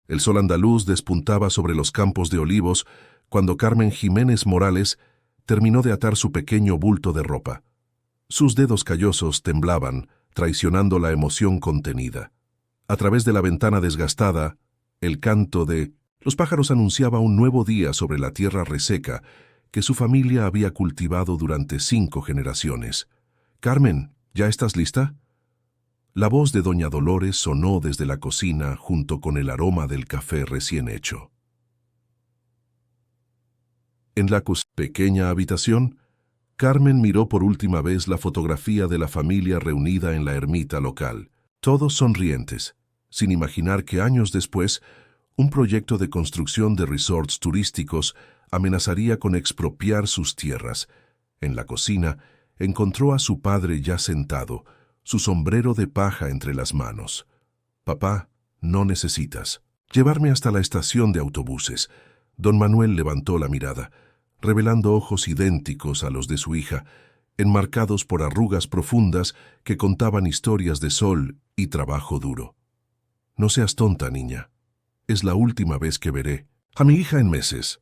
El sol andaluz despuntaba sobre los campos de olivos cuando Carmen Jiménez Morales terminó de atar su pequeño bulto de ropa. Sus dedos callosos temblaban, traicionando la emoción contenida. A través de la ventana desgastada, el canto de los pájaros anunciaba un nuevo día sobre la tierra reseca que su familia había cultivado durante 5 generaciones. «Carmen, ¿ya estás lista?» La voz de doña Dolores sonó desde la cocina junto con el aroma del café recién hecho. En la pequeña habitación, Carmen miró por última vez la fotografía de la familia reunida en la ermita local, todos sonrientes, sin imaginar que años después, un proyecto de construcción de resorts turísticos amenazaría con expropiar sus tierras. En la cocina, encontró a su padre ya sentado, su sombrero de paja entre las manos. «Papá, no necesitas llevarme hasta la estación de autobuses». Don Manuel levantó la mirada, revelando ojos idénticos a los de su hija, enmarcados por arrugas profundas que contaban historias de sol y trabajo duro. «No seas tonta, niña. Es la última vez que veré a mi hija en meses».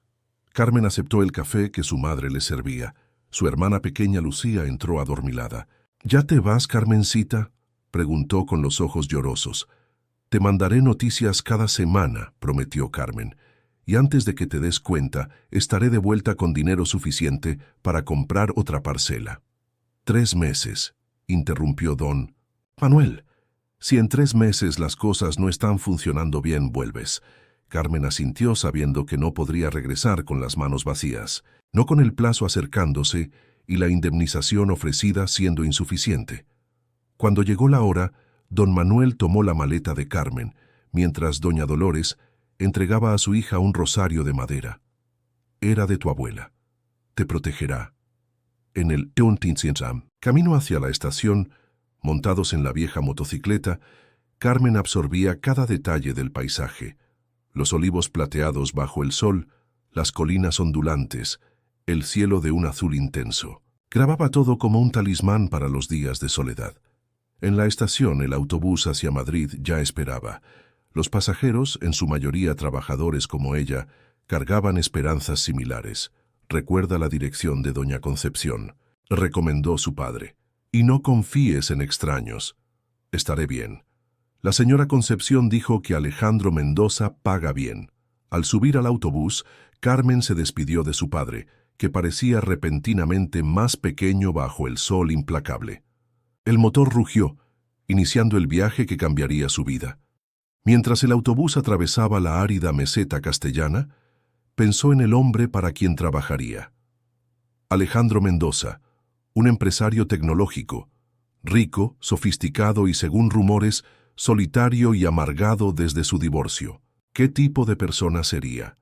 Carmen aceptó el café que su madre le servía. Su hermana pequeña Lucía entró adormilada. «¿Ya te vas, Carmencita?», preguntó con los ojos llorosos. «Te mandaré noticias cada semana», prometió Carmen, «y antes de que te des cuenta, estaré de vuelta con dinero suficiente para comprar otra parcela». «3 meses», interrumpió don Manuel. «Si en 3 meses las cosas no están funcionando bien, vuelves». Carmen asintió sabiendo que no podría regresar con las manos vacías, no con el plazo acercándose y la indemnización ofrecida siendo insuficiente. Cuando llegó la hora, don Manuel tomó la maleta de Carmen, mientras doña Dolores entregaba a su hija un rosario de madera. «Era de tu abuela. Te protegerá». En el camino hacia la estación, montados en la vieja motocicleta, Carmen absorbía cada detalle del paisaje: los olivos plateados bajo el sol, las colinas ondulantes, el cielo de un azul intenso. Grababa todo como un talismán para los días de soledad. En la estación, el autobús hacia Madrid ya esperaba. Los pasajeros, en su mayoría trabajadores como ella, cargaban esperanzas similares. «Recuerda la dirección de doña Concepción», recomendó su padre. «Y no confíes en extraños. Estaré bien». La señora Concepción dijo que Alejandro Mendoza paga bien. Al subir al autobús, Carmen se despidió de su padre, que parecía repentinamente más pequeño bajo el sol implacable. El motor rugió, iniciando el viaje que cambiaría su vida. Mientras el autobús atravesaba la árida meseta castellana, pensó en el hombre para quien trabajaría. Alejandro Mendoza, un empresario tecnológico, rico, sofisticado y, según rumores, solitario y amargado desde su divorcio. ¿Qué tipo de persona sería?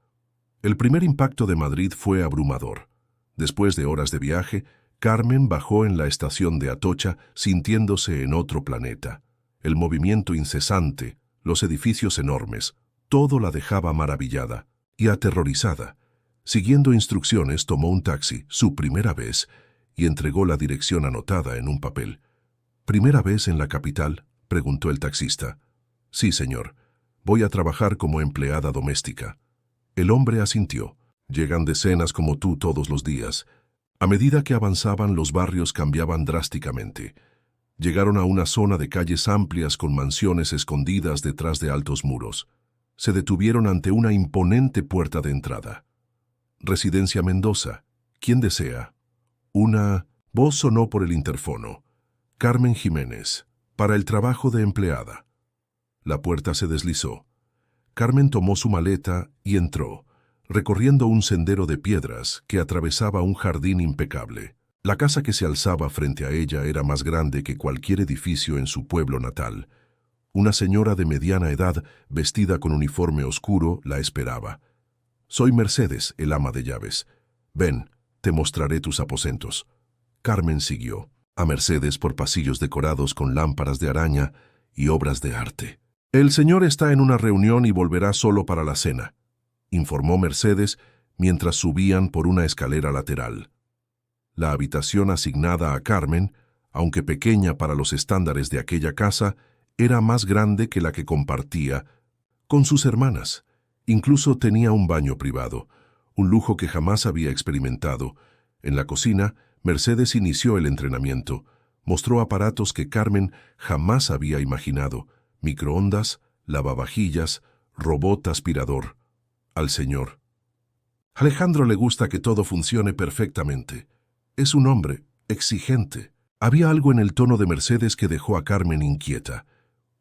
El primer impacto de Madrid fue abrumador. Después de horas de viaje, Carmen bajó en la estación de Atocha sintiéndose en otro planeta. El movimiento incesante, los edificios enormes, todo la dejaba maravillada y aterrorizada. Siguiendo instrucciones, tomó un taxi, su primera vez, y entregó la dirección anotada en un papel. «¿Primera vez en la capital?», preguntó el taxista. «Sí, señor. Voy a trabajar como empleada doméstica». El hombre asintió. «Llegan decenas como tú todos los días». A medida que avanzaban, los barrios cambiaban drásticamente. Llegaron a una zona de calles amplias con mansiones escondidas detrás de altos muros. Se detuvieron ante una imponente puerta de entrada. «Residencia Mendoza. ¿Quién desea?» Una voz sonó por el interfono. «Carmen Jiménez, para el trabajo de empleada». La puerta se deslizó. Carmen tomó su maleta y entró, recorriendo un sendero de piedras que atravesaba un jardín impecable. La casa que se alzaba frente a ella era más grande que cualquier edificio en su pueblo natal. Una señora de mediana edad, vestida con uniforme oscuro, la esperaba. «Soy Mercedes, el ama de llaves. Ven, te mostraré tus aposentos». Carmen siguió a Mercedes por pasillos decorados con lámparas de araña y obras de arte. «El señor está en una reunión y volverá solo para la cena», informó Mercedes mientras subían por una escalera lateral. La habitación asignada a Carmen, aunque pequeña para los estándares de aquella casa, era más grande que la que compartía con sus hermanas. Incluso tenía un baño privado, un lujo que jamás había experimentado. En la cocina, Mercedes inició el entrenamiento. Mostró aparatos que Carmen jamás había imaginado: microondas, lavavajillas, robot aspirador. Al señor Alejandro le gusta que todo funcione perfectamente. Es un hombre exigente. Había algo en el tono de Mercedes que dejó a Carmen inquieta.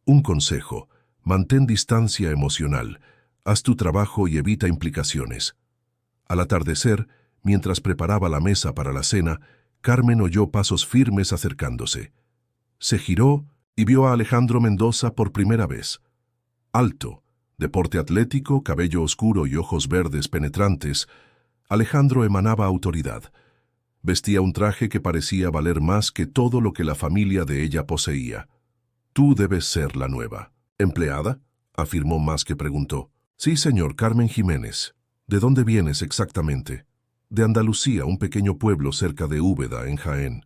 Un consejo: mantén distancia emocional, haz tu trabajo y evita implicaciones. Al atardecer, mientras preparaba la mesa para la cena, Carmen oyó pasos firmes acercándose. Se giró y vio a Alejandro Mendoza por primera vez. Alto, de porte atlético, cabello oscuro y ojos verdes penetrantes, Alejandro emanaba autoridad. Vestía un traje que parecía valer más que todo lo que la familia de ella poseía. «Tú debes ser la nueva». «¿Empleada?», afirmó más que preguntó. «Sí, señor, Carmen Jiménez». «¿De dónde vienes exactamente?» «De Andalucía, un pequeño pueblo cerca de Úbeda, en Jaén».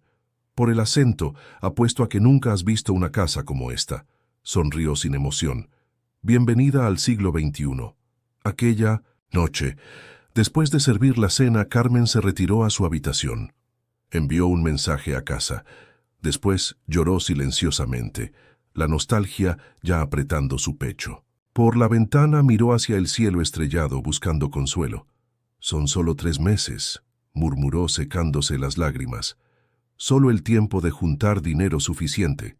«Por el acento, apuesto a que nunca has visto una casa como esta». Sonrió sin emoción. «Bienvenida al siglo XXI». Aquella noche, después de servir la cena, Carmen se retiró a su habitación. Envió un mensaje a casa. Después lloró silenciosamente, la nostalgia ya apretando su pecho. Por la ventana miró hacia el cielo estrellado buscando consuelo. «Son solo 3 meses», murmuró secándose las lágrimas. «Solo el tiempo de juntar dinero suficiente».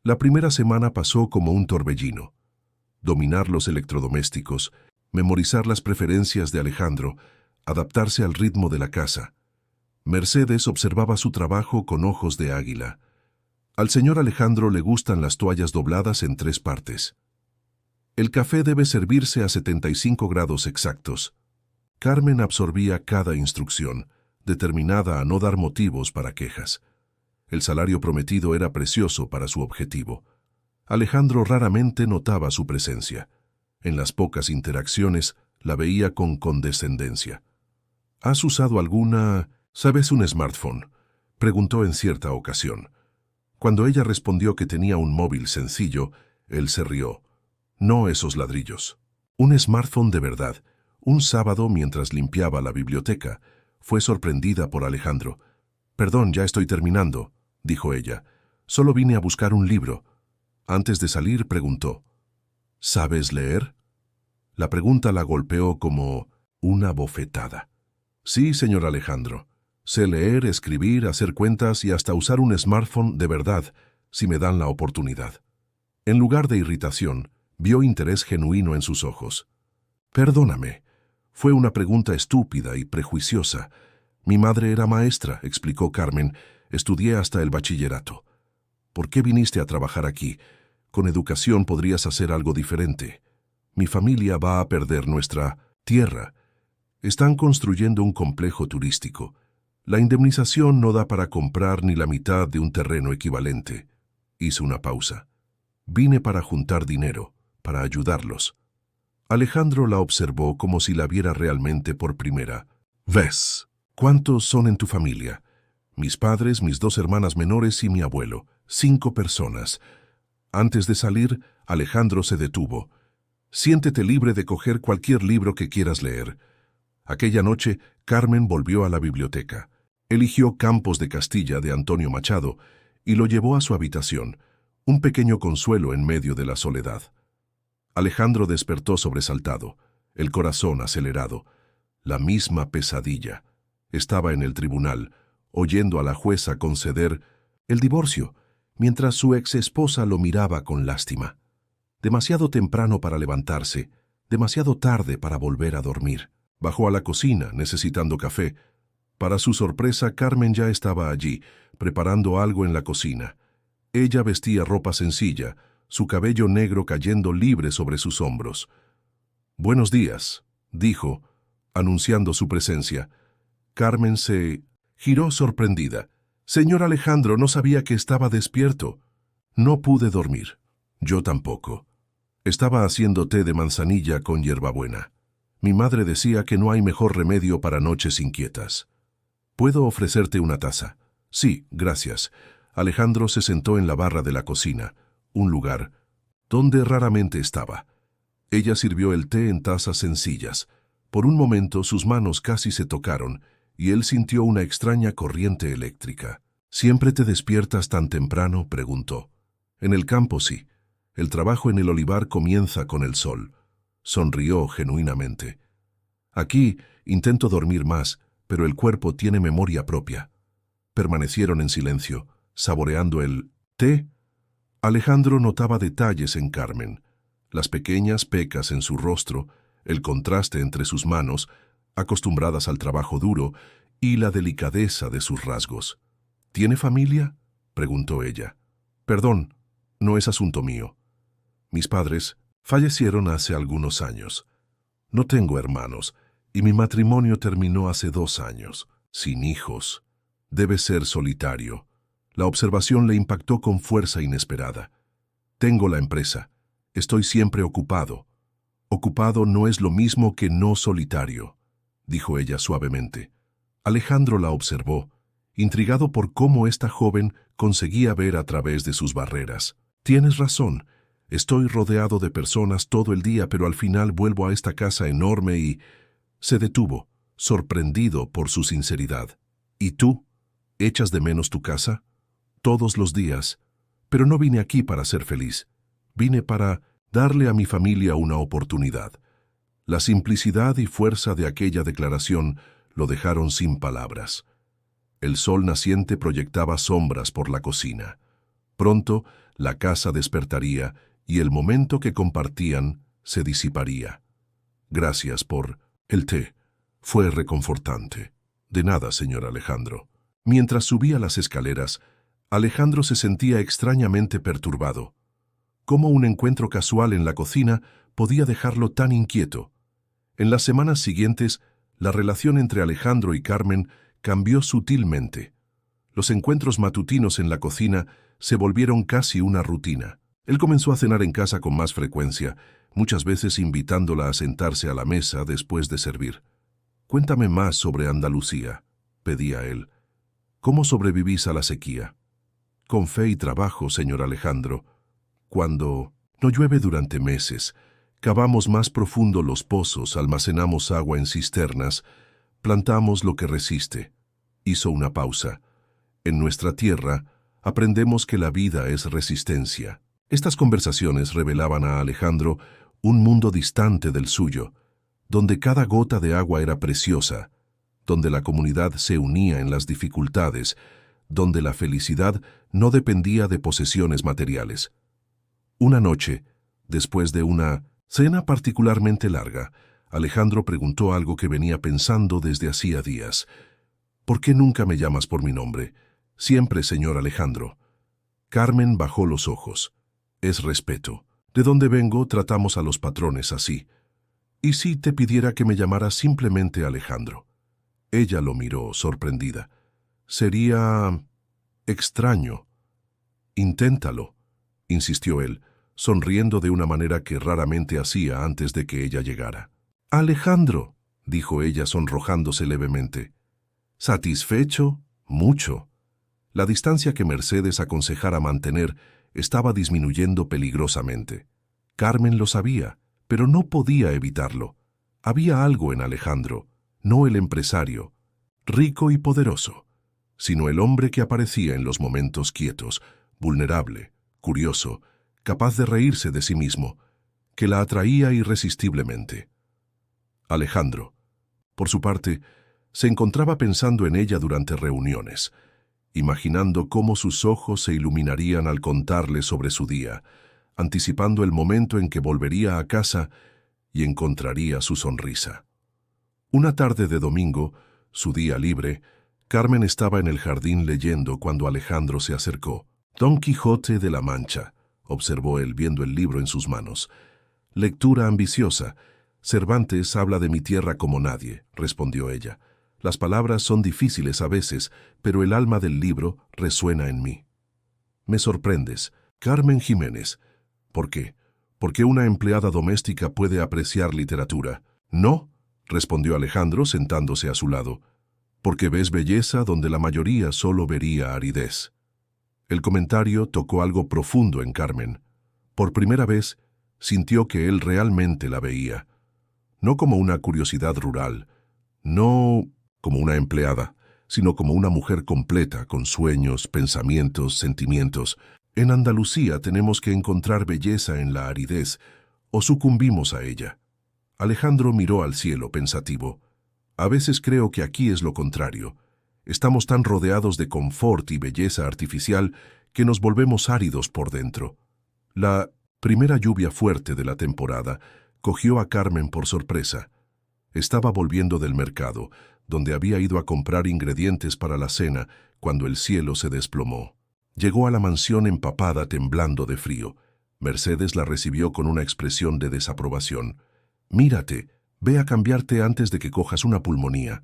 La primera semana pasó como un torbellino. Dominar los electrodomésticos, memorizar las preferencias de Alejandro, adaptarse al ritmo de la casa. Mercedes observaba su trabajo con ojos de águila. Al señor Alejandro le gustan las toallas dobladas en 3 partes. El café debe servirse a 75 grados exactos. Carmen absorbía cada instrucción, determinada a no dar motivos para quejas. El salario prometido era precioso para su objetivo. Alejandro raramente notaba su presencia. En las pocas interacciones la veía con condescendencia. «¿Has usado alguna... ¿Sabes un smartphone?», preguntó en cierta ocasión. Cuando ella respondió que tenía un móvil sencillo, él se rió. «No esos ladrillos». Un smartphone de verdad. Un sábado, mientras limpiaba la biblioteca, fue sorprendida por Alejandro. «Perdón, ya estoy terminando», dijo ella. «Solo vine a buscar un libro». Antes de salir preguntó: «¿Sabes leer?». La pregunta la golpeó como una bofetada. «Sí, señor Alejandro. Sé leer, escribir, hacer cuentas y hasta usar un smartphone de verdad, si me dan la oportunidad». En lugar de irritación, vio interés genuino en sus ojos. «Perdóname. Fue una pregunta estúpida y prejuiciosa. Mi madre era maestra», explicó Carmen. «Estudié hasta el bachillerato». «¿Por qué viniste a trabajar aquí? Con educación podrías hacer algo diferente. Mi familia va a perder nuestra tierra. Están construyendo un complejo turístico. La indemnización no da para comprar ni la mitad de un terreno equivalente». Hizo una pausa. «Vine para juntar dinero, para ayudarlos». Alejandro la observó como si la viera realmente por primera vez. «¿Cuántos son en tu familia?» «Mis padres, mis 2 hermanas menores y mi abuelo. 5 personas». Antes de salir, Alejandro se detuvo. «Siéntete libre de coger cualquier libro que quieras leer». Aquella noche, Carmen volvió a la biblioteca. Eligió Campos de Castilla de Antonio Machado y lo llevó a su habitación, un pequeño consuelo en medio de la soledad. Alejandro despertó sobresaltado, el corazón acelerado. La misma pesadilla. Estaba en el tribunal, oyendo a la jueza conceder el divorcio, mientras su ex esposa lo miraba con lástima. Demasiado temprano para levantarse, demasiado tarde para volver a dormir. Bajó a la cocina, necesitando café. Para su sorpresa, Carmen ya estaba allí, preparando algo en la cocina. Ella vestía ropa sencilla, su cabello negro cayendo libre sobre sus hombros. «Buenos días», dijo, anunciando su presencia. Carmen se giró sorprendida. «Señor Alejandro, no sabía que estaba despierto». «No pude dormir». «Yo tampoco. Estaba haciendo té de manzanilla con hierbabuena. Mi madre decía que no hay mejor remedio para noches inquietas». «¿Puedo ofrecerte una taza?» «Sí, gracias». Alejandro se sentó en la barra de la cocina, un lugar donde raramente estaba. Ella sirvió el té en tazas sencillas. Por un momento sus manos casi se tocaron y él sintió una extraña corriente eléctrica. ¿Siempre te despiertas tan temprano?, preguntó. En el campo sí. El trabajo en el olivar comienza con el sol. Sonrió genuinamente. Aquí intento dormir más, pero el cuerpo tiene memoria propia. Permanecieron en silencio, saboreando el té. Alejandro notaba detalles en Carmen, las pequeñas pecas en su rostro, el contraste entre sus manos, acostumbradas al trabajo duro, y la delicadeza de sus rasgos. ¿Tiene familia?, preguntó ella. Perdón, no es asunto mío. Mis padres fallecieron hace algunos años. No tengo hermanos, y mi matrimonio terminó hace 2 años, sin hijos. Debe ser solitario. La observación le impactó con fuerza inesperada. Tengo la empresa. Estoy siempre ocupado. Ocupado no es lo mismo que no solitario, dijo ella suavemente. Alejandro la observó, intrigado por cómo esta joven conseguía ver a través de sus barreras. Tienes razón. Estoy rodeado de personas todo el día, pero al final vuelvo a esta casa enorme y... Se detuvo, sorprendido por su sinceridad. ¿Y tú? ¿Echas de menos tu casa? Todos los días. Pero no vine aquí para ser feliz. Vine para darle a mi familia una oportunidad. La simplicidad y fuerza de aquella declaración lo dejaron sin palabras. El sol naciente proyectaba sombras por la cocina. Pronto la casa despertaría y el momento que compartían se disiparía. Gracias por el té. Fue reconfortante. De nada, señor Alejandro. Mientras subía las escaleras, Alejandro se sentía extrañamente perturbado. ¿Cómo un encuentro casual en la cocina podía dejarlo tan inquieto? En las semanas siguientes, la relación entre Alejandro y Carmen cambió sutilmente. Los encuentros matutinos en la cocina se volvieron casi una rutina. Él comenzó a cenar en casa con más frecuencia, muchas veces invitándola a sentarse a la mesa después de servir. «Cuéntame más sobre Andalucía», pedía él. «¿Cómo sobrevivís a la sequía?» «Con fe y trabajo, señor Alejandro. Cuando no llueve durante meses, cavamos más profundo los pozos, almacenamos agua en cisternas, plantamos lo que resiste». Hizo una pausa. «En nuestra tierra, aprendemos que la vida es resistencia». Estas conversaciones revelaban a Alejandro un mundo distante del suyo, donde cada gota de agua era preciosa, donde la comunidad se unía en las dificultades, donde la felicidad no dependía de posesiones materiales. Una noche, después de una cena particularmente larga, Alejandro preguntó algo que venía pensando desde hacía días. «¿Por qué nunca me llamas por mi nombre? Siempre, señor Alejandro». Carmen bajó los ojos. «Es respeto. De donde vengo tratamos a los patrones así. ¿Y si te pidiera que me llamaras simplemente Alejandro?» Ella lo miró, sorprendida. «Sería extraño». «Inténtalo», insistió él, sonriendo de una manera que raramente hacía antes de que ella llegara. «Alejandro», dijo ella sonrojándose levemente. «¿Satisfecho? Mucho». La distancia que Mercedes aconsejara mantener estaba disminuyendo peligrosamente. Carmen lo sabía, pero no podía evitarlo. Había algo en Alejandro, no el empresario, rico y poderoso, sino el hombre que aparecía en los momentos quietos, vulnerable, curioso, capaz de reírse de sí mismo, que la atraía irresistiblemente. Alejandro, por su parte, se encontraba pensando en ella durante reuniones, imaginando cómo sus ojos se iluminarían al contarle sobre su día, anticipando el momento en que volvería a casa y encontraría su sonrisa. Una tarde de domingo, su día libre, Carmen estaba en el jardín leyendo cuando Alejandro se acercó. «Don Quijote de la Mancha», observó él viendo el libro en sus manos. «Lectura ambiciosa. Cervantes habla de mi tierra como nadie», respondió ella. «Las palabras son difíciles a veces, pero el alma del libro resuena en mí». «Me sorprendes, Carmen Jiménez». «¿Por qué? ¿Por qué una empleada doméstica puede apreciar literatura?» «No», respondió Alejandro sentándose a su lado, «porque ves belleza donde la mayoría solo vería aridez». El comentario tocó algo profundo en Carmen. Por primera vez, Sintió que él realmente la veía, no como una curiosidad rural, no como una empleada, sino como una mujer completa, con sueños, pensamientos, sentimientos. En Andalucía tenemos que encontrar belleza en la aridez, o sucumbimos a ella. Alejandro miró al cielo pensativo. A veces creo que aquí es lo contrario. Estamos tan rodeados de confort y belleza artificial que nos volvemos áridos por dentro. La primera lluvia fuerte de la temporada cogió a Carmen por sorpresa. Estaba volviendo del mercado, donde había ido a comprar ingredientes para la cena, cuando el cielo se desplomó. Llegó a la mansión empapada, temblando de frío. Mercedes la recibió con una expresión de desaprobación. «Mírate, ve a cambiarte antes de que cojas una pulmonía».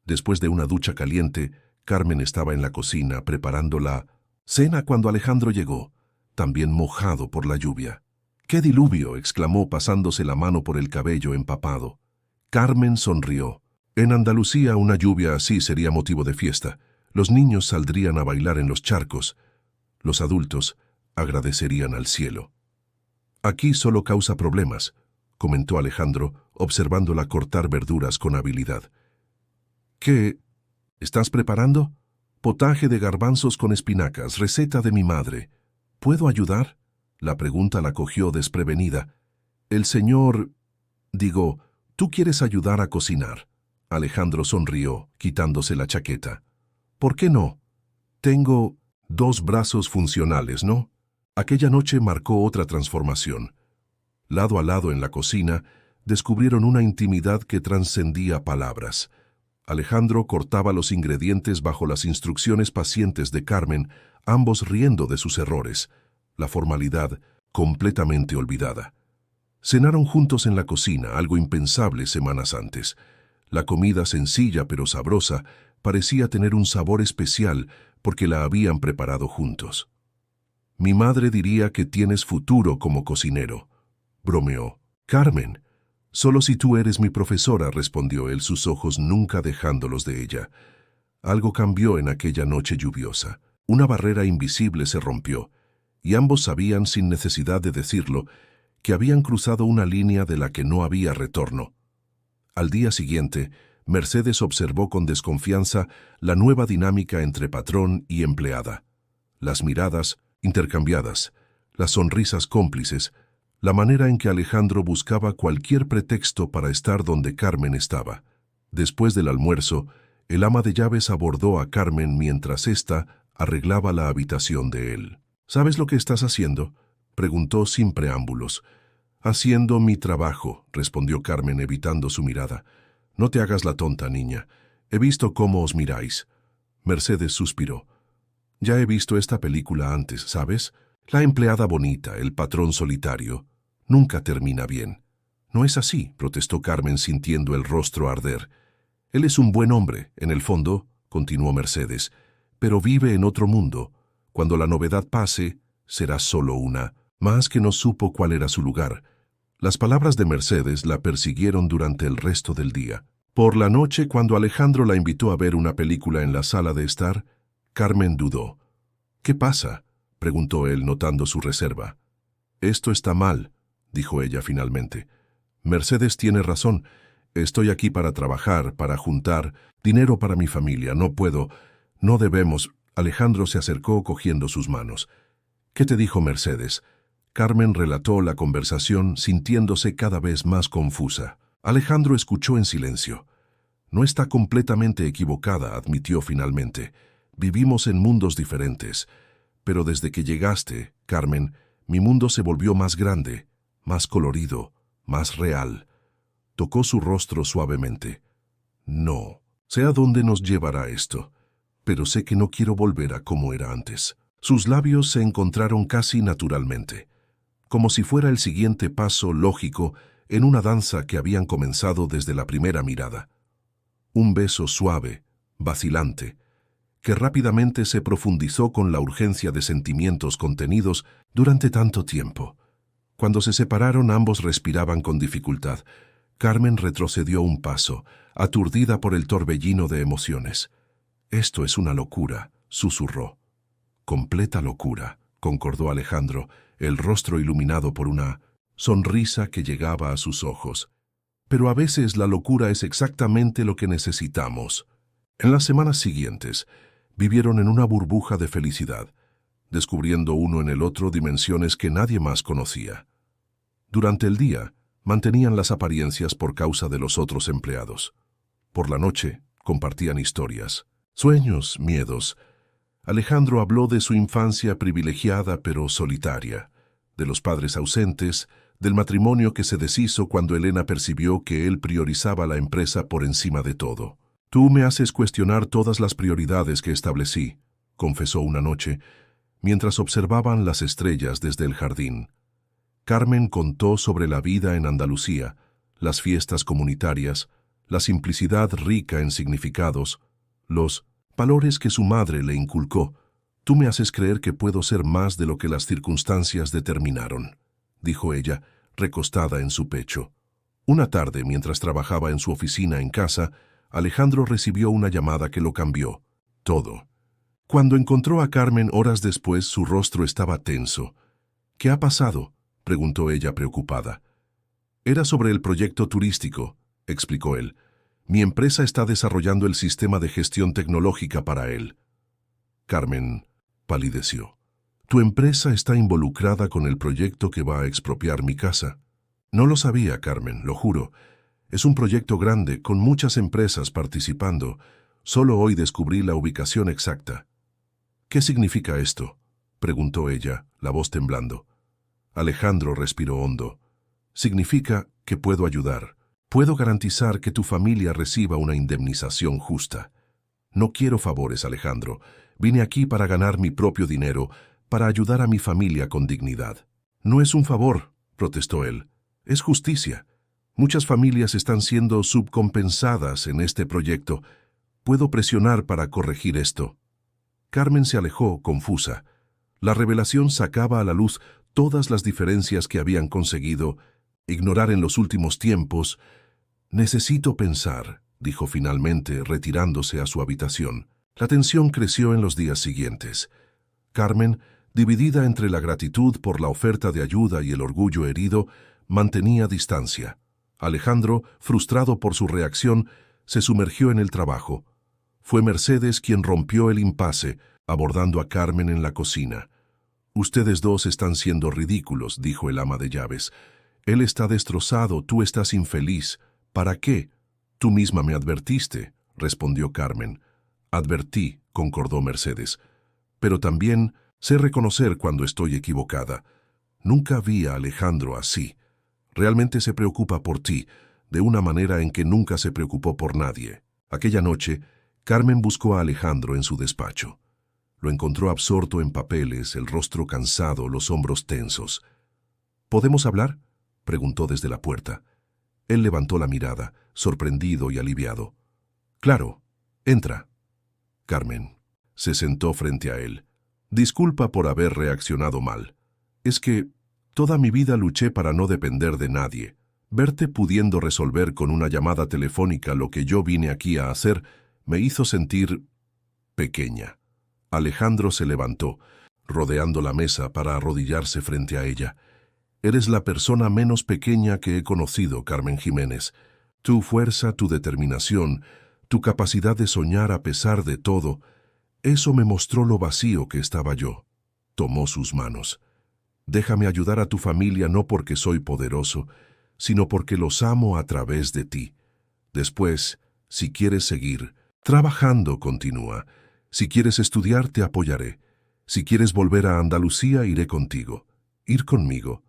Después de una ducha caliente, Carmen estaba en la cocina preparando la cena cuando Alejandro llegó, también mojado por la lluvia. «¡Qué diluvio!», exclamó pasándose la mano por el cabello empapado. Carmen sonrió. En Andalucía una lluvia así sería motivo de fiesta. Los niños saldrían a bailar en los charcos. Los adultos agradecerían al cielo. «Aquí solo causa problemas», comentó Alejandro, observándola cortar verduras con habilidad. «¿Qué estás preparando?» «Potaje de garbanzos con espinacas, receta de mi madre». «¿Puedo ayudar?». La pregunta la cogió desprevenida. «El señor... ¿tú quieres ayudar a cocinar?». Alejandro sonrió, quitándose la chaqueta. «¿Por qué no? Tengo 2 brazos funcionales, ¿no?». Aquella noche marcó otra transformación. Lado a lado en la cocina, descubrieron una intimidad que trascendía palabras. Alejandro cortaba los ingredientes bajo las instrucciones pacientes de Carmen, ambos riendo de sus errores, la formalidad completamente olvidada. Cenaron juntos en la cocina, algo impensable semanas antes. La comida, sencilla pero sabrosa, parecía tener un sabor especial porque la habían preparado juntos. «Mi madre diría que tienes futuro como cocinero», bromeó. «Carmen, solo si tú eres mi profesora», respondió él, sus ojos nunca dejándolos de ella. Algo cambió en aquella noche lluviosa. Una barrera invisible se rompió, y ambos sabían, sin necesidad de decirlo, que habían cruzado una línea de la que no había retorno. Al día siguiente, Mercedes observó con desconfianza la nueva dinámica entre patrón y empleada. Las miradas intercambiadas, las sonrisas cómplices, la manera en que Alejandro buscaba cualquier pretexto para estar donde Carmen estaba. Después del almuerzo, el ama de llaves abordó a Carmen mientras ésta arreglaba la habitación de él. «¿Sabes lo que estás haciendo?», preguntó sin preámbulos. «Haciendo mi trabajo», respondió Carmen evitando su mirada. «No te hagas la tonta, niña. He visto cómo os miráis». Mercedes suspiró. «Ya he visto esta película antes, ¿sabes? La empleada bonita, el patrón solitario. Nunca termina bien». «No es así», protestó Carmen sintiendo el rostro arder. «Él es un buen hombre, en el fondo», continuó Mercedes, «pero vive en otro mundo. Cuando la novedad pase, será solo una, más que no supo cuál era su lugar». Las palabras de Mercedes la persiguieron durante el resto del día. Por la noche, cuando Alejandro la invitó a ver una película en la sala de estar, Carmen dudó. «¿Qué pasa?», preguntó él, notando su reserva. «Esto está mal», dijo ella finalmente. «Mercedes tiene razón. Estoy aquí para trabajar, para juntar dinero para mi familia. No puedo, no debemos». Alejandro se acercó cogiendo sus manos. «¿Qué te dijo Mercedes?». Carmen relató la conversación, sintiéndose cada vez más confusa. Alejandro escuchó en silencio. «No está completamente equivocada», admitió finalmente. «Vivimos en mundos diferentes. Pero desde que llegaste, Carmen, mi mundo se volvió más grande, más colorido, más real». Tocó su rostro suavemente. «No, sé a dónde nos llevará esto, pero sé que no quiero volver a como era antes». Sus labios se encontraron casi naturalmente, como si fuera el siguiente paso lógico en una danza que habían comenzado desde la primera mirada. Un beso suave, vacilante, que rápidamente se profundizó con la urgencia de sentimientos contenidos durante tanto tiempo. Cuando se separaron, ambos respiraban con dificultad. Carmen retrocedió un paso, aturdida por el torbellino de emociones. «Esto es una locura», susurró. «Completa locura», concordó Alejandro, el rostro iluminado por una sonrisa que llegaba a sus ojos. Pero a veces la locura es exactamente lo que necesitamos. En las semanas siguientes, vivieron en una burbuja de felicidad, descubriendo uno en el otro dimensiones que nadie más conocía. Durante el día, mantenían las apariencias por causa de los otros empleados. Por la noche, compartían historias, sueños, miedos. Alejandro habló de su infancia privilegiada pero solitaria, de los padres ausentes, del matrimonio que se deshizo cuando Elena percibió que él priorizaba la empresa por encima de todo. «Tú me haces cuestionar todas las prioridades que establecí», confesó una noche, mientras observaban las estrellas desde el jardín. Carmen contó sobre la vida en Andalucía, las fiestas comunitarias, la simplicidad rica en significados, los valores que su madre le inculcó. «Tú me haces creer que puedo ser más de lo que las circunstancias determinaron», dijo ella, recostada en su pecho. Una tarde, mientras trabajaba en su oficina en casa, Alejandro recibió una llamada que lo cambió todo. Cuando encontró a Carmen horas después, su rostro estaba tenso. «¿Qué ha pasado?», preguntó ella preocupada. «Era sobre el proyecto turístico», explicó él. «Mi empresa está desarrollando el sistema de gestión tecnológica para él». Carmen palideció. «¿Tu empresa está involucrada con el proyecto que va a expropiar mi casa?» «No lo sabía, Carmen, lo juro. Es un proyecto grande, con muchas empresas participando. Solo hoy descubrí la ubicación exacta». «¿Qué significa esto?», preguntó ella, la voz temblando. Alejandro respiró hondo. «Significa que puedo ayudar. Puedo garantizar que tu familia reciba una indemnización justa. No quiero favores, Alejandro. Vine aquí para ganar mi propio dinero, para ayudar a mi familia con dignidad». «No es un favor», protestó él. «Es justicia. Muchas familias están siendo subcompensadas en este proyecto. Puedo presionar para corregir esto». Carmen se alejó, confusa. La revelación sacaba a la luz todas las diferencias que habían conseguido ignorar en los últimos tiempos. «Necesito pensar», dijo finalmente, retirándose a su habitación. La tensión creció en los días siguientes. Carmen, dividida entre la gratitud por la oferta de ayuda y el orgullo herido, mantenía distancia. Alejandro, frustrado por su reacción, se sumergió en el trabajo. Fue Mercedes quien rompió el impasse, abordando a Carmen en la cocina. «Ustedes dos están siendo ridículos», dijo el ama de llaves. «Él está destrozado, tú estás infeliz. ¿Para qué?» «Tú misma me advertiste», respondió Carmen. «Advertí», concordó Mercedes. «Pero también sé reconocer cuando estoy equivocada. Nunca vi a Alejandro así. Realmente se preocupa por ti, de una manera en que nunca se preocupó por nadie». Aquella noche, Carmen buscó a Alejandro en su despacho. Lo encontró absorto en papeles, el rostro cansado, los hombros tensos. «¿Podemos hablar?», preguntó desde la puerta. Él levantó la mirada, sorprendido y aliviado. «Claro, entra». Carmen se sentó frente a él. «Disculpa por haber reaccionado mal. Es que toda mi vida luché para no depender de nadie. Verte pudiendo resolver con una llamada telefónica lo que yo vine aquí a hacer me hizo sentir pequeña». Alejandro se levantó, rodeando la mesa para arrodillarse frente a ella. «Eres la persona menos pequeña que he conocido, Carmen Jiménez. Tu fuerza, tu determinación, tu capacidad de soñar a pesar de todo, eso me mostró lo vacío que estaba yo». Tomó sus manos. «Déjame ayudar a tu familia no porque soy poderoso, sino porque los amo a través de ti. Después, si quieres seguir trabajando, continúa. Si quieres estudiar, te apoyaré. Si quieres volver a Andalucía, iré contigo. Ir conmigo».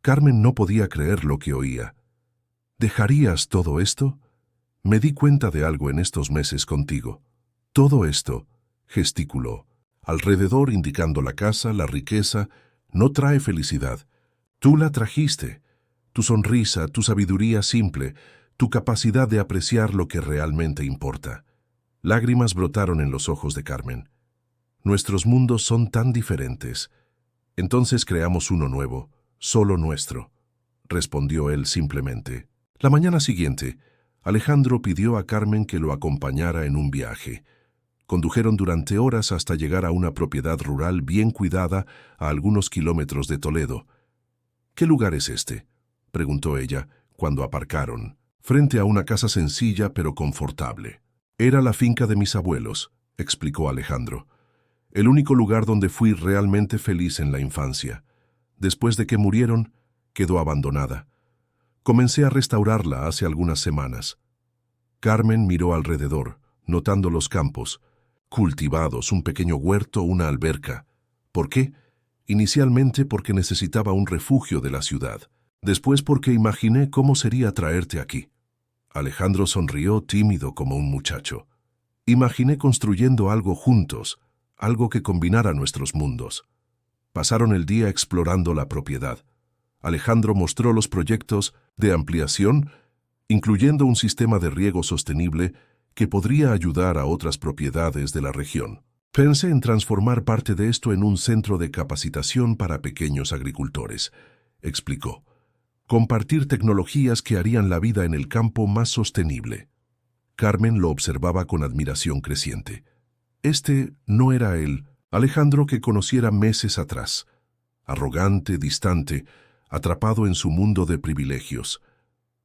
Carmen no podía creer lo que oía. «¿Dejarías todo esto? Me di cuenta de algo en estos meses contigo. Todo esto», gesticuló, alrededor indicando la casa, la riqueza, «no trae felicidad. Tú la trajiste. Tu sonrisa, tu sabiduría simple, tu capacidad de apreciar lo que realmente importa». Lágrimas brotaron en los ojos de Carmen. «Nuestros mundos son tan diferentes. Entonces creamos uno nuevo, solo nuestro», respondió él simplemente. La mañana siguiente, Alejandro pidió a Carmen que lo acompañara en un viaje. Condujeron durante horas hasta llegar a una propiedad rural bien cuidada a algunos kilómetros de Toledo. ¿Qué lugar es este?, preguntó ella, cuando aparcaron, frente a una casa sencilla pero confortable. Era la finca de mis abuelos, explicó Alejandro. El único lugar donde fui realmente feliz en la infancia. Después de que murieron, quedó abandonada. Comencé a restaurarla hace algunas semanas. Carmen miró alrededor, notando los campos, cultivados, un pequeño huerto, una alberca. ¿Por qué? Inicialmente porque necesitaba un refugio de la ciudad. Después porque imaginé cómo sería traerte aquí. Alejandro sonrió tímido como un muchacho. Imaginé construyendo algo juntos, algo que combinara nuestros mundos. Pasaron el día explorando la propiedad. Alejandro mostró los proyectos de ampliación, incluyendo un sistema de riego sostenible que podría ayudar a otras propiedades de la región. Pensé en transformar parte de esto en un centro de capacitación para pequeños agricultores, explicó. Compartir tecnologías que harían la vida en el campo más sostenible. Carmen lo observaba con admiración creciente. Este no era el Alejandro que conociera meses atrás. Arrogante, distante, atrapado en su mundo de privilegios.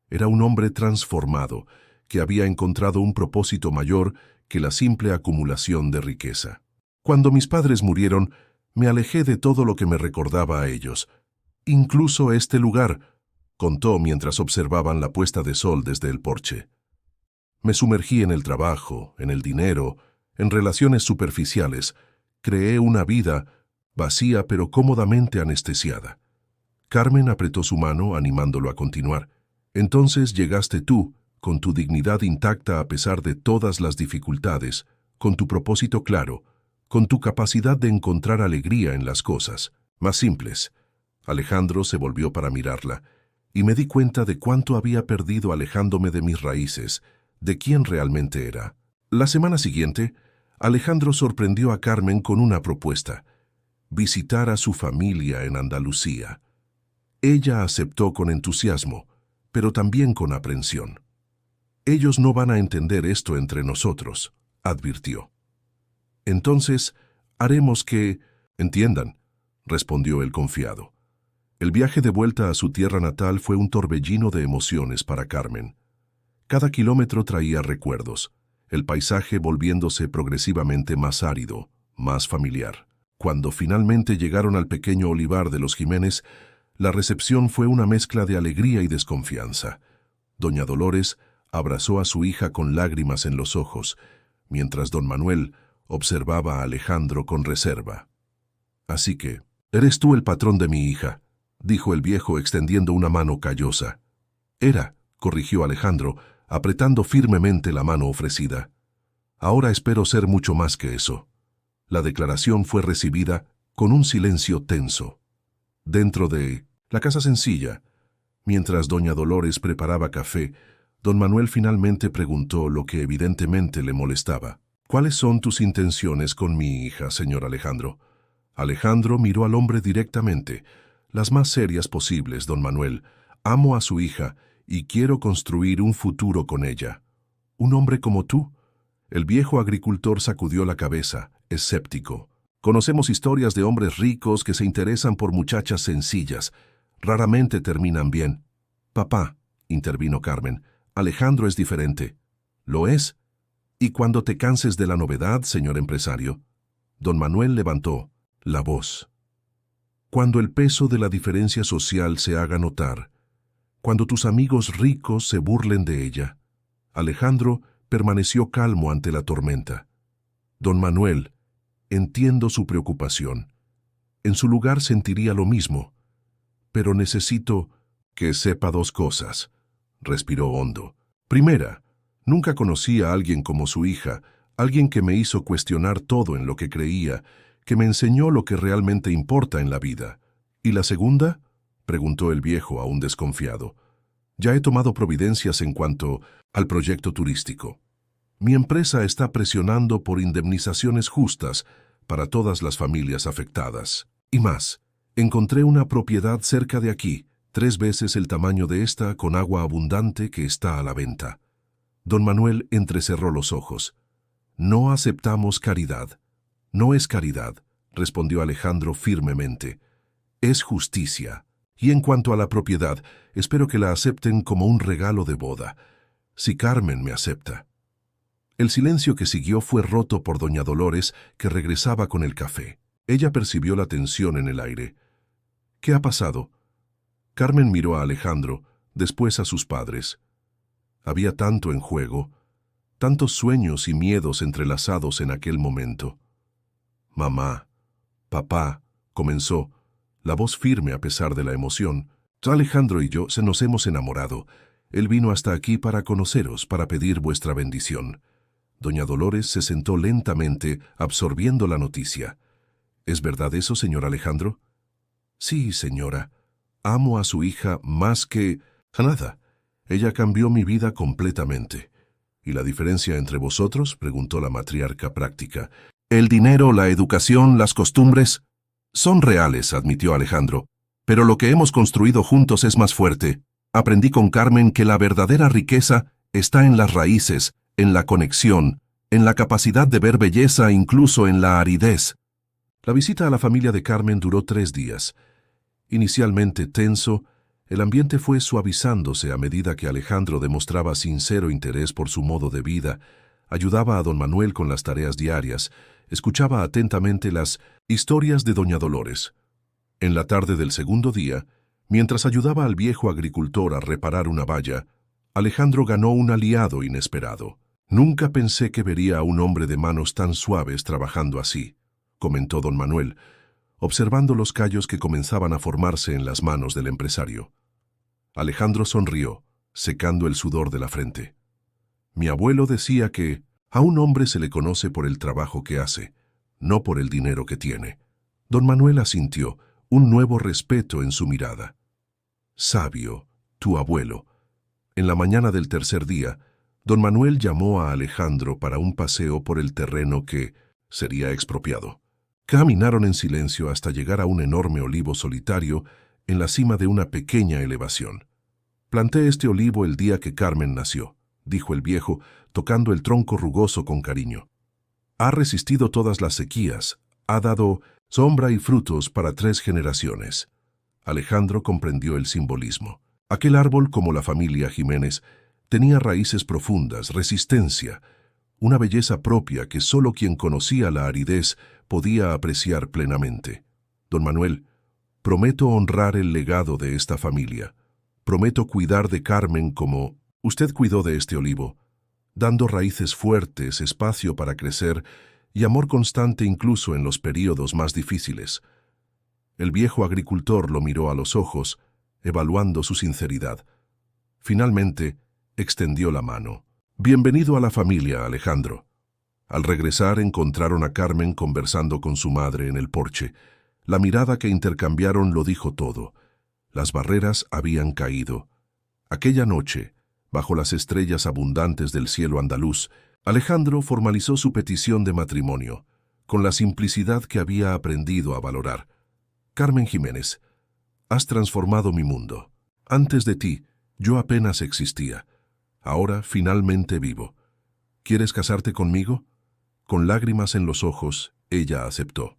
Era un hombre transformado, que había encontrado un propósito mayor que la simple acumulación de riqueza. Cuando mis padres murieron, me alejé de todo lo que me recordaba a ellos. Incluso este lugar, contó mientras observaban la puesta de sol desde el porche. Me sumergí en el trabajo, en el dinero, en relaciones superficiales. Creé una vida vacía pero cómodamente anestesiada. Carmen apretó su mano, animándolo a continuar. Entonces llegaste tú, con tu dignidad intacta a pesar de todas las dificultades, con tu propósito claro, con tu capacidad de encontrar alegría en las cosas, más simples. Alejandro se volvió para mirarla, y me di cuenta de cuánto había perdido alejándome de mis raíces, de quién realmente era. La semana siguiente, Alejandro sorprendió a Carmen con una propuesta: visitar a su familia en Andalucía. Ella aceptó con entusiasmo, pero también con aprensión. Ellos no van a entender esto entre nosotros, advirtió. Entonces, haremos que entiendan, respondió el confiado. El viaje de vuelta a su tierra natal fue un torbellino de emociones para Carmen. Cada kilómetro traía recuerdos, el paisaje volviéndose progresivamente más árido, más familiar. Cuando finalmente llegaron al pequeño olivar de los Jiménez, la recepción fue una mezcla de alegría y desconfianza. Doña Dolores abrazó a su hija con lágrimas en los ojos, mientras don Manuel observaba a Alejandro con reserva. «Así que, eres tú el patrón de mi hija», dijo el viejo extendiendo una mano callosa. «Era», corrigió Alejandro, apretando firmemente la mano ofrecida. «Ahora espero ser mucho más que eso». La declaración fue recibida con un silencio tenso. Dentro de la casa sencilla, mientras doña Dolores preparaba café, don Manuel finalmente preguntó lo que evidentemente le molestaba. «¿Cuáles son tus intenciones con mi hija, señor Alejandro?» Alejandro miró al hombre directamente. «Las más serias posibles, don Manuel. Amo a su hija y quiero construir un futuro con ella». «¿Un hombre como tú?» El viejo agricultor sacudió la cabeza, escéptico. «Conocemos historias de hombres ricos que se interesan por muchachas sencillas. Raramente terminan bien». «Papá», intervino Carmen, «Alejandro es diferente». «¿Lo es? ¿Y cuando te canses de la novedad, señor empresario?» Don Manuel levantó la voz. «Cuando el peso de la diferencia social se haga notar, cuando tus amigos ricos se burlen de ella». Alejandro permaneció calmo ante la tormenta. «Don Manuel, entiendo su preocupación. En su lugar sentiría lo mismo. Pero necesito que sepa dos cosas», respiró hondo. «Primera, nunca conocí a alguien como su hija, alguien que me hizo cuestionar todo en lo que creía, que me enseñó lo que realmente importa en la vida. ¿Y la segunda?», preguntó el viejo aún desconfiado. «Ya he tomado providencias en cuanto al proyecto turístico. Mi empresa está presionando por indemnizaciones justas para todas las familias afectadas. Y más, encontré una propiedad cerca de aquí, 3 veces el tamaño de esta, con agua abundante, que está a la venta». Don Manuel entrecerró los ojos. «No aceptamos caridad». «No es caridad», respondió Alejandro firmemente. «Es justicia». Y en cuanto a la propiedad, espero que la acepten como un regalo de boda, si Carmen me acepta. El silencio que siguió fue roto por doña Dolores, que regresaba con el café. Ella percibió la tensión en el aire. ¿Qué ha pasado? Carmen miró a Alejandro, después a sus padres. Había tanto en juego, tantos sueños y miedos entrelazados en aquel momento. Mamá, papá, comenzó, la voz firme a pesar de la emoción. Alejandro y yo nos hemos enamorado. Él vino hasta aquí para conoceros, para pedir vuestra bendición. Doña Dolores se sentó lentamente, absorbiendo la noticia. ¿Es verdad eso, señor Alejandro? Sí, señora. Amo a su hija más que... nada. Ella cambió mi vida completamente. ¿Y la diferencia entre vosotros? Preguntó la matriarca práctica. El dinero, la educación, las costumbres... Son reales, admitió Alejandro. Pero lo que hemos construido juntos es más fuerte. Aprendí con Carmen que la verdadera riqueza está en las raíces, en la conexión, en la capacidad de ver belleza incluso en la aridez. La visita a la familia de Carmen duró 3 días. Inicialmente tenso, el ambiente fue suavizándose a medida que Alejandro demostraba sincero interés por su modo de vida, ayudaba a don Manuel con las tareas diarias, escuchaba atentamente las historias de doña Dolores. En la tarde del segundo día, mientras ayudaba al viejo agricultor a reparar una valla, Alejandro ganó un aliado inesperado. Nunca pensé que vería a un hombre de manos tan suaves trabajando así, comentó don Manuel, observando los callos que comenzaban a formarse en las manos del empresario. Alejandro sonrió, secando el sudor de la frente. Mi abuelo decía que a un hombre se le conoce por el trabajo que hace, no por el dinero que tiene. Don Manuel asintió, un nuevo respeto en su mirada. Sabio, tu abuelo. En la mañana del tercer día, don Manuel llamó a Alejandro para un paseo por el terreno que sería expropiado. Caminaron en silencio hasta llegar a un enorme olivo solitario en la cima de una pequeña elevación. Planté este olivo el día que Carmen nació, dijo el viejo, tocando el tronco rugoso con cariño. Ha resistido todas las sequías, ha dado sombra y frutos para 3 generaciones. Alejandro comprendió el simbolismo. Aquel árbol, como la familia Jiménez, tenía raíces profundas, resistencia, una belleza propia que solo quien conocía la aridez podía apreciar plenamente. Don Manuel, prometo honrar el legado de esta familia. Prometo cuidar de Carmen como usted cuidó de este olivo, dando raíces fuertes, espacio para crecer y amor constante incluso en los períodos más difíciles. El viejo agricultor lo miró a los ojos, evaluando su sinceridad. Finalmente, extendió la mano. Bienvenido a la familia, Alejandro. Al regresar encontraron a Carmen conversando con su madre en el porche. La mirada que intercambiaron lo dijo todo. Las barreras habían caído. Aquella noche, bajo las estrellas abundantes del cielo andaluz, Alejandro formalizó su petición de matrimonio, con la simplicidad que había aprendido a valorar. Carmen Jiménez, has transformado mi mundo. Antes de ti, yo apenas existía. Ahora finalmente vivo. ¿Quieres casarte conmigo? Con lágrimas en los ojos, ella aceptó.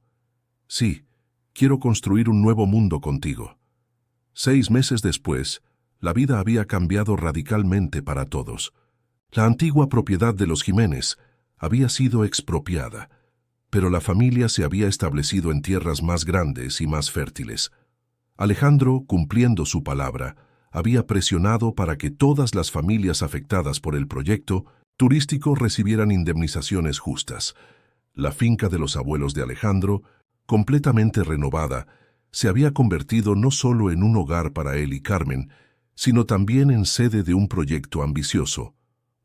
Sí, quiero construir un nuevo mundo contigo. 6 meses después, la vida había cambiado radicalmente para todos. La antigua propiedad de los Jiménez había sido expropiada, pero la familia se había establecido en tierras más grandes y más fértiles. Alejandro, cumpliendo su palabra, había presionado para que todas las familias afectadas por el proyecto turístico recibieran indemnizaciones justas. La finca de los abuelos de Alejandro, completamente renovada, se había convertido no solo en un hogar para él y Carmen, sino también en sede de un proyecto ambicioso,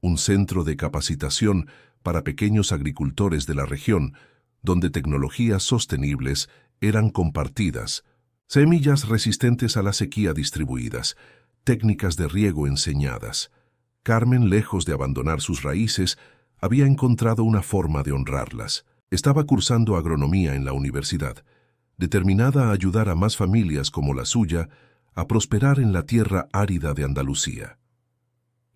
un centro de capacitación para pequeños agricultores de la región, donde tecnologías sostenibles eran compartidas, semillas resistentes a la sequía distribuidas, técnicas de riego enseñadas. Carmen, lejos de abandonar sus raíces, había encontrado una forma de honrarlas. Estaba cursando agronomía en la universidad, determinada a ayudar a más familias como la suya a prosperar en la tierra árida de Andalucía.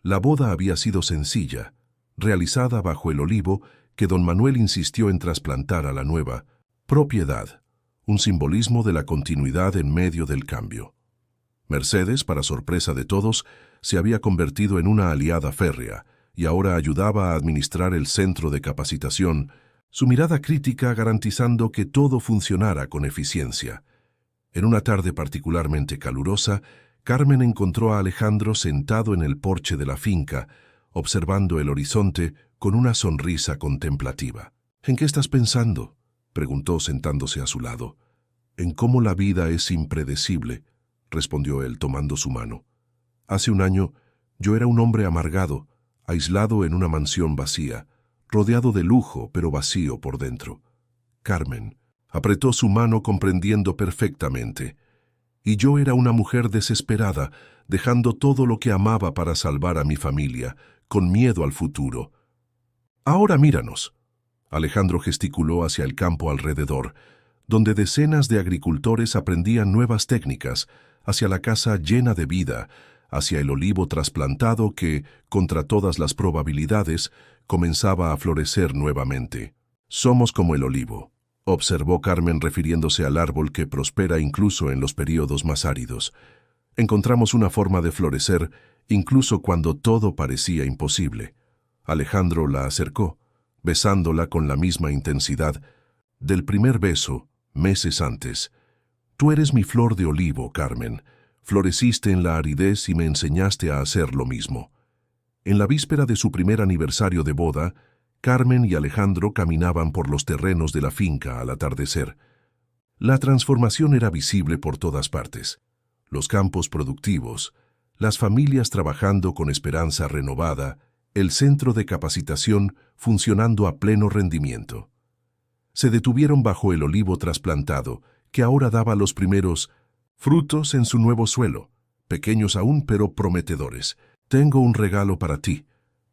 La boda había sido sencilla, realizada bajo el olivo que don Manuel insistió en trasplantar a la nueva propiedad, un simbolismo de la continuidad en medio del cambio. Mercedes, para sorpresa de todos, se había convertido en una aliada férrea y ahora ayudaba a administrar el centro de capacitación, su mirada crítica garantizando que todo funcionara con eficiencia. En una tarde particularmente calurosa, Carmen encontró a Alejandro sentado en el porche de la finca, observando el horizonte con una sonrisa contemplativa. «¿En qué estás pensando?», preguntó sentándose a su lado. «En cómo la vida es impredecible», respondió él tomando su mano. «Hace un año yo era un hombre amargado, aislado en una mansión vacía, rodeado de lujo pero vacío por dentro». Carmen apretó su mano comprendiendo perfectamente. «Y yo era una mujer desesperada, dejando todo lo que amaba para salvar a mi familia, con miedo al futuro. Ahora míranos». Alejandro gesticuló hacia el campo alrededor, donde decenas de agricultores aprendían nuevas técnicas, hacia la casa llena de vida, hacia el olivo trasplantado que, contra todas las probabilidades, comenzaba a florecer nuevamente. «Somos como el olivo», observó Carmen refiriéndose al árbol que prospera incluso en los períodos más áridos. «Encontramos una forma de florecer incluso cuando todo parecía imposible». Alejandro la acercó, besándola con la misma intensidad del primer beso, meses antes. «Tú eres mi flor de olivo, Carmen. Floreciste en la aridez y me enseñaste a hacer lo mismo». En la víspera de su primer aniversario de boda, Carmen y Alejandro caminaban por los terrenos de la finca al atardecer. La transformación era visible por todas partes. Los campos productivos, las familias trabajando con esperanza renovada, el centro de capacitación funcionando a pleno rendimiento. Se detuvieron bajo el olivo trasplantado, que ahora daba los primeros frutos en su nuevo suelo, pequeños aún pero prometedores. «Tengo un regalo para ti»,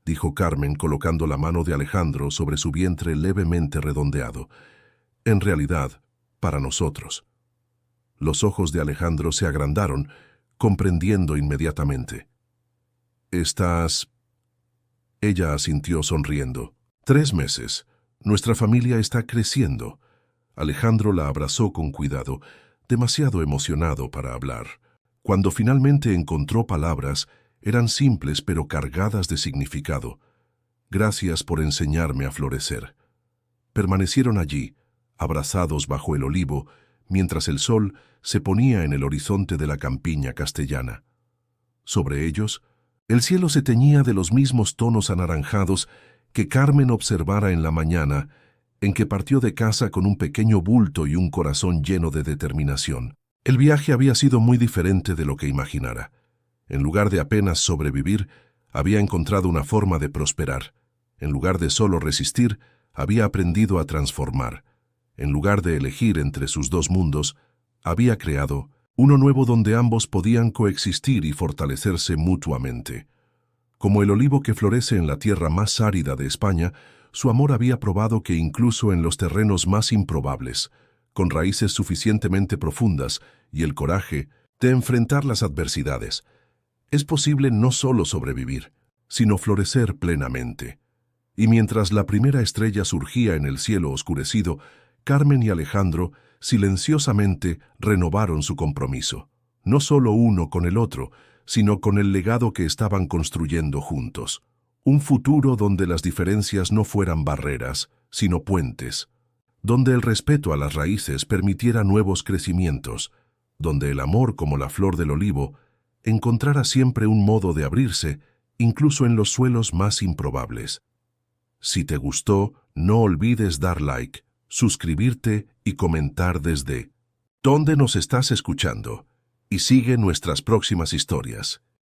dijo Carmen colocando la mano de Alejandro sobre su vientre levemente redondeado. «En realidad, para nosotros». Los ojos de Alejandro se agrandaron, comprendiendo inmediatamente. «¿Estás...?» Ella asintió sonriendo. «3 meses. Nuestra familia está creciendo». Alejandro la abrazó con cuidado, demasiado emocionado para hablar. Cuando finalmente encontró palabras, eran simples pero cargadas de significado. «Gracias por enseñarme a florecer». Permanecieron allí, abrazados bajo el olivo, mientras el sol se ponía en el horizonte de la campiña castellana. Sobre ellos, el cielo se teñía de los mismos tonos anaranjados que Carmen observara en la mañana, en que partió de casa con un pequeño bulto y un corazón lleno de determinación. El viaje había sido muy diferente de lo que imaginara. En lugar de apenas sobrevivir, había encontrado una forma de prosperar. En lugar de solo resistir, había aprendido a transformar. En lugar de elegir entre sus dos mundos, había creado uno nuevo donde ambos podían coexistir y fortalecerse mutuamente. Como el olivo que florece en la tierra más árida de España, su amor había probado que incluso en los terrenos más improbables, con raíces suficientemente profundas y el coraje de enfrentar las adversidades, es posible no solo sobrevivir, sino florecer plenamente. Y mientras la primera estrella surgía en el cielo oscurecido, Carmen y Alejandro silenciosamente renovaron su compromiso, no solo uno con el otro, sino con el legado que estaban construyendo juntos. Un futuro donde las diferencias no fueran barreras, sino puentes, donde el respeto a las raíces permitiera nuevos crecimientos, donde el amor, como la flor del olivo, encontrara siempre un modo de abrirse, incluso en los suelos más improbables. Si te gustó, no olvides dar like, suscribirte y comentar desde donde nos estás escuchando, y sigue nuestras próximas historias.